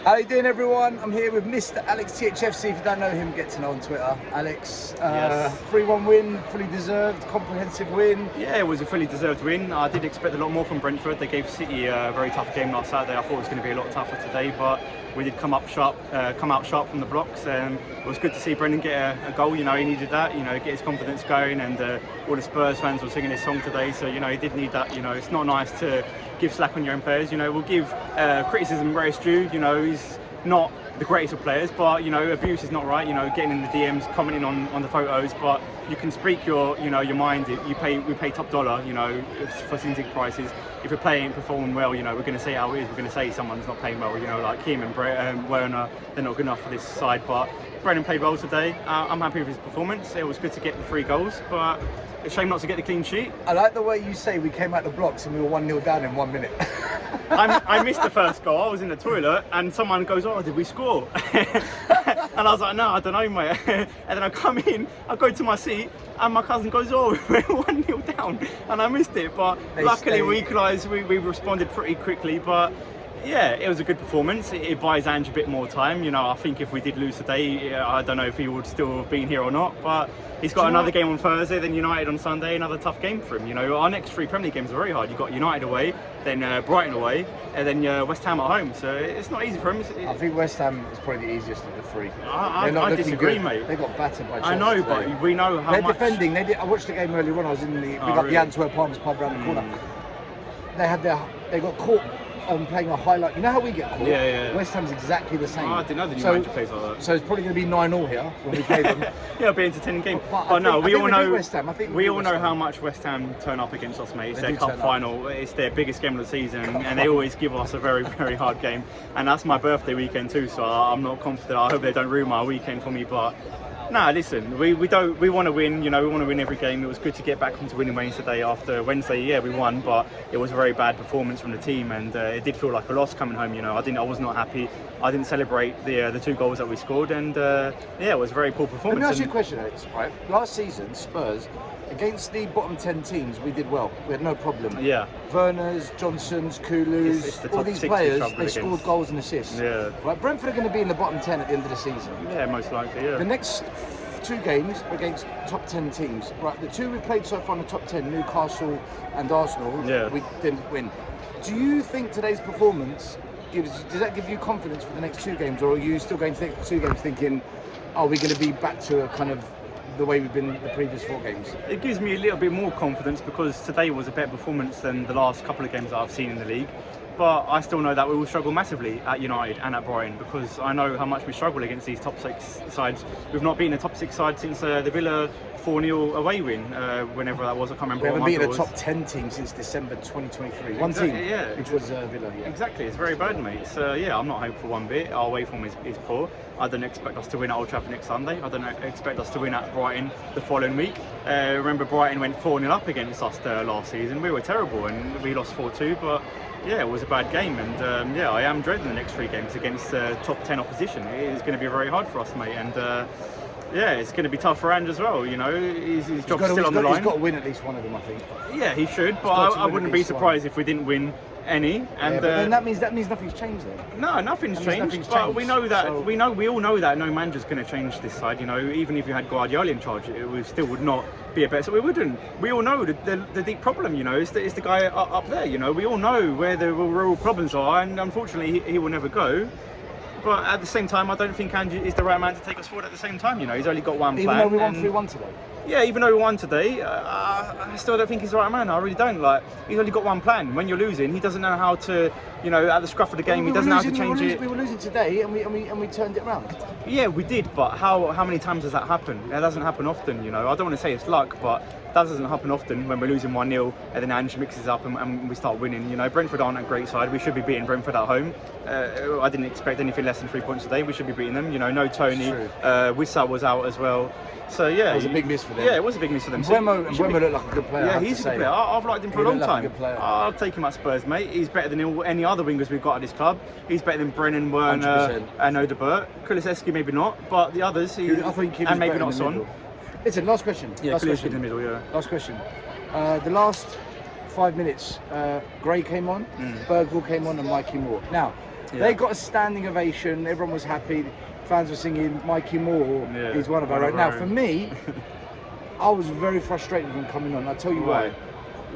How you doing, everyone? I'm here with MrAlexTHFC. If you don't know him, get to know on Twitter. Alex, Yes. 3-1 win, fully deserved, comprehensive win. Yeah, it was a fully deserved win. I did expect a lot more from Brentford. They gave City a very tough game last Saturday. I thought it was going to be a lot tougher today, but we did come out sharp from the blocks. It was good to see Brendan get a goal. You know, he needed that. You know, get his confidence going, and all the Spurs fans were singing his song today. So you know, he did need that. You know, it's not nice to give slack on your own players. You know, we'll give criticism where it's due. You know, he's not the greatest of players, but you know, abuse is not right. You know, getting in the DMs, commenting on the photos, but you can speak your mind. We pay top dollar, you know, for Cintiq prices. If you're playing, performing well, you know, we're going to say how it is. We're going to say someone's not playing well. You know, like Kim and Werner, they're not good enough for this side. But Brendan played well today. I'm happy with his performance. It was good to get the 3 goals, but it's a shame not to get the clean sheet. I like the way you say we came out the blocks and we were 1-0 down in 1 minute. I missed the first goal. I was in the toilet and someone goes, "Oh, did we score?" And I was like, "No, I don't know, mate." And then I come in, I go to my seat, and my cousin goes, "Oh, we're 1-0 down," and I missed it. But luckily we equalised. We responded pretty quickly, but. Yeah, it was a good performance. It buys Ange a bit more time. You know, I think if we did lose today, I don't know if he would still have been here or not. But he's got another game on Thursday, then United on Sunday, another tough game for him. You know, our next 3 Premier League games are very hard. You've got United away, then Brighton away, and then West Ham at home. So it's not easy for him. I think West Ham is probably the easiest of the 3. I disagree, good. Mate. They got battered by Chelsea. I know, today. but we know how they're much... defending. I watched the game earlier on. I was in the Antwerp Palms pub around the corner. They got caught playing a highlight. You know how we get caught? Yeah. West Ham's exactly the same. Oh, I didn't know the new manager plays like that. So it's probably going to be 9-0 here when we play them. Yeah, it'll be an entertaining game. But no, we all know. West Ham. We all know how much West Ham turn up against us, mate. It's their cup final. It's their biggest game of the season, and they always give us a very, very hard game. And that's my birthday weekend too, so I'm not confident. I hope they don't ruin my weekend for me, but. Nah, listen, we want to win, you know, we want to win every game. It was good to get back into winning ways today after Wednesday. Yeah, we won, but it was a very bad performance from the team, and it did feel like a loss coming home, you know. I was not happy. I didn't celebrate the 2 goals that we scored, and yeah, it was a very poor performance. Let me ask you a question, Alex, right? Last season, Spurs, against the bottom 10 teams, we did well. We had no problem. Yeah. Werners, Johnsons, Kulus, all these players, they scored goals and assists. Yeah. Right, Brentford are going to be in the bottom 10 at the end of the season. Yeah, most likely, yeah. The next 2 games against top 10 teams. Right, the 2 we've played so far in the top 10, Newcastle and Arsenal, we didn't win. Do you think today's performance, does that give you confidence for the next 2 games, or are you still going to the next 2 games thinking, are we going to be back to a kind of the way we've been the previous 4 games? It gives me a little bit more confidence because today was a better performance than the last couple of games that I've seen in the league. But I still know that we will struggle massively at United and at Brighton because I know how much we struggle against these top 6 sides. We've not beaten a top 6 side since the Villa 4-0 away win, whenever that was. I can't remember. We haven't beaten a top 10 team since December 2023. One team, which was Villa. Yeah. Exactly, it's very bad, mate. So yeah, I'm not hopeful one bit. Our away form is poor. I don't expect us to win at Old Trafford next Sunday. I don't expect us to win at Brighton the following week. Remember, Brighton went 4-0 up against us last season. We were terrible and we lost 4-2, but yeah, it was a bad game, and yeah, I am dreading the next 3 games against top 10 opposition. It is going to be very hard for us, mate, and yeah, it's going to be tough for Ange as well. You know, his job's still on the line. He's got to win at least one of them, I think. Yeah, he should, but I wouldn't be surprised if we didn't win any. And but then that means nothing's changed then. No, nothing's changed. But we know that we all know that no manager's going to change this side. You know, even if you had Guardiola in charge, we still would not be a better. So we wouldn't. We all know the deep problem. You know, it's the guy up there. You know, we all know where the real problems are, and unfortunately, he will never go. But at the same time, I don't think Ange is the right man to take us forward at the same time. You know, he's only got one plan. Even though we won 3-1 today. Yeah, even though we won today, I still don't think he's the right man. I really don't. Like, he's only got one plan. When you're losing, he doesn't know how to, you know, at the scruff of the game, he doesn't know how to change it. We were losing today, and we turned it around. Yeah, we did. But how many times does that happen? It doesn't happen often. You know, I don't want to say it's luck, but that doesn't happen often when we're losing 1-0 and then Ange mixes up and we start winning. You know, Brentford aren't a great side. We should be beating Brentford at home. I didn't expect anything less than 3 points today. We should be beating them. You know, no Tony. Wissa was out as well. So yeah, it was a big miss for them. Yeah, it was a big miss for them. Mbeumo looked like a good player. Yeah, he's a good player. I've liked him for a long time. I'll take him at Spurs, mate. He's better than any other wingers we've got at this club. He's better than Brennan, Werner, and Odebert. Kulusevski maybe not, but the others, and maybe not Son. Listen, last question. Yeah, Kulusevski in the middle. Yeah. Last question. The last 5 minutes, Gray came on, Bergvall came on, and Mikey Moore. Now, They got a standing ovation. Everyone was happy. Fans were singing Mikey Moore. He's one of our own. Now, for me, I was very frustrated with him coming on. I'll tell you why.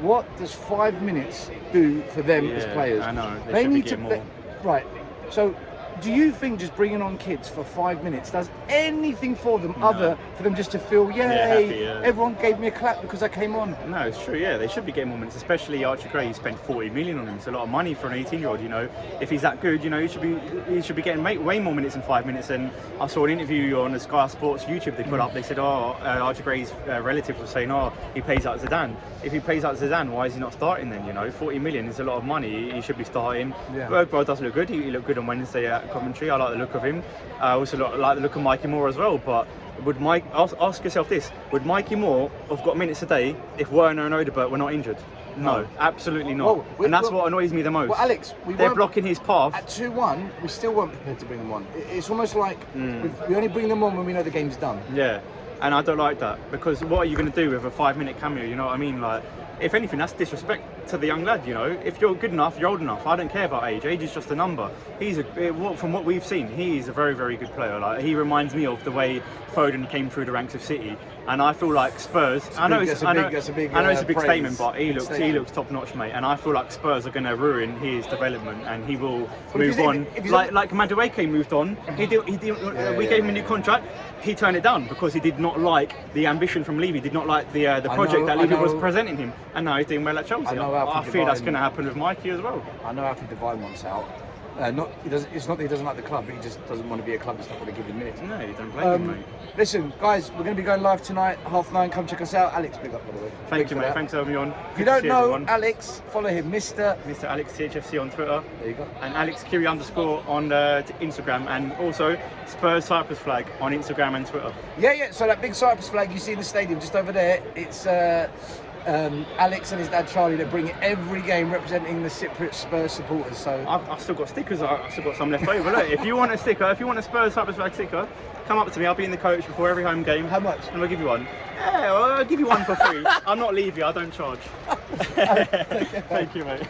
What does 5 minutes do for them as players? I know. They need to more. Right. So, do you think just bringing on kids for 5 minutes does anything for them other for them just to feel, yay, happy, everyone gave me a clap because I came on? No, it's true, they should be getting more minutes, especially Archie Gray. He spent 40 million on him. It's a lot of money for an 18-year-old, you know. If he's that good, you know, he should be getting way more minutes than 5 minutes. And I saw an interview on the Sky Sports YouTube they put up. They said, Archie Gray's relative was saying, he plays out Zidane. If he plays out Zidane, why is he not starting then, you know? 40 million is a lot of money. He should be starting. Bergwijn does look good. He looked good on Wednesday at Coventry. I like the look of him. I also like the look of Mikey Moore as well. But would ask yourself this: would Mikey Moore have got minutes a day if Werner and Odegaard were not injured? No, absolutely not. And that's what annoys me the most. Well, Alex, they're blocking his path. At 2-1, we still weren't prepared to bring them on. It's almost like we only bring them on when we know the game's done. Yeah, and I don't like that, because what are you going to do with a 5-minute cameo? You know what I mean? Like, if anything, that's disrespect to the young lad, you know. If you're good enough, you're old enough. I don't care about age. Age is just a number. From what we've seen, he's a very, very good player. Like, he reminds me of the way Foden came through the ranks of City. And I feel like Spurs. I know it's a big statement, but he looks top notch, mate. And I feel like Spurs are going to ruin his development, and he will move on. Like Madueke moved on. We gave him a new contract. He turned it down because he did not like the ambition from Levy. Did not like the project that Levy was presenting him. And now he's doing well at Chelsea. I feel that's going to happen with Mikey as well. I know Alfie Devine wants out. It's not that he doesn't like the club, but he just doesn't want to be a club that's not going to give him minutes. No, you don't blame him, mate. Listen, guys, we're going to be going live tonight, 9:30. Come check us out. Alex, big up, by the way. Thank you, mate. Thanks for having me on. If you don't know Alex, follow him, MrAlexTHFC on Twitter. There you go. And AlexKiri_ on Instagram, and also Spurs Cyprus flag on Instagram and Twitter. Yeah. So that big Cyprus flag you see in the stadium just over there, it's Alex and his dad Charlie that bring it every game representing the Cypriot Spurs supporters. So I've still got stickers. I've still got some left over. Look, if you want a sticker, if you want a Spurs Cyprus flag sticker, come up to me. I'll be in the coach before every home game. How much? And I'll give you one. Yeah, I'll give you one for free. I'm not Levy. I don't charge. Thank you, mate.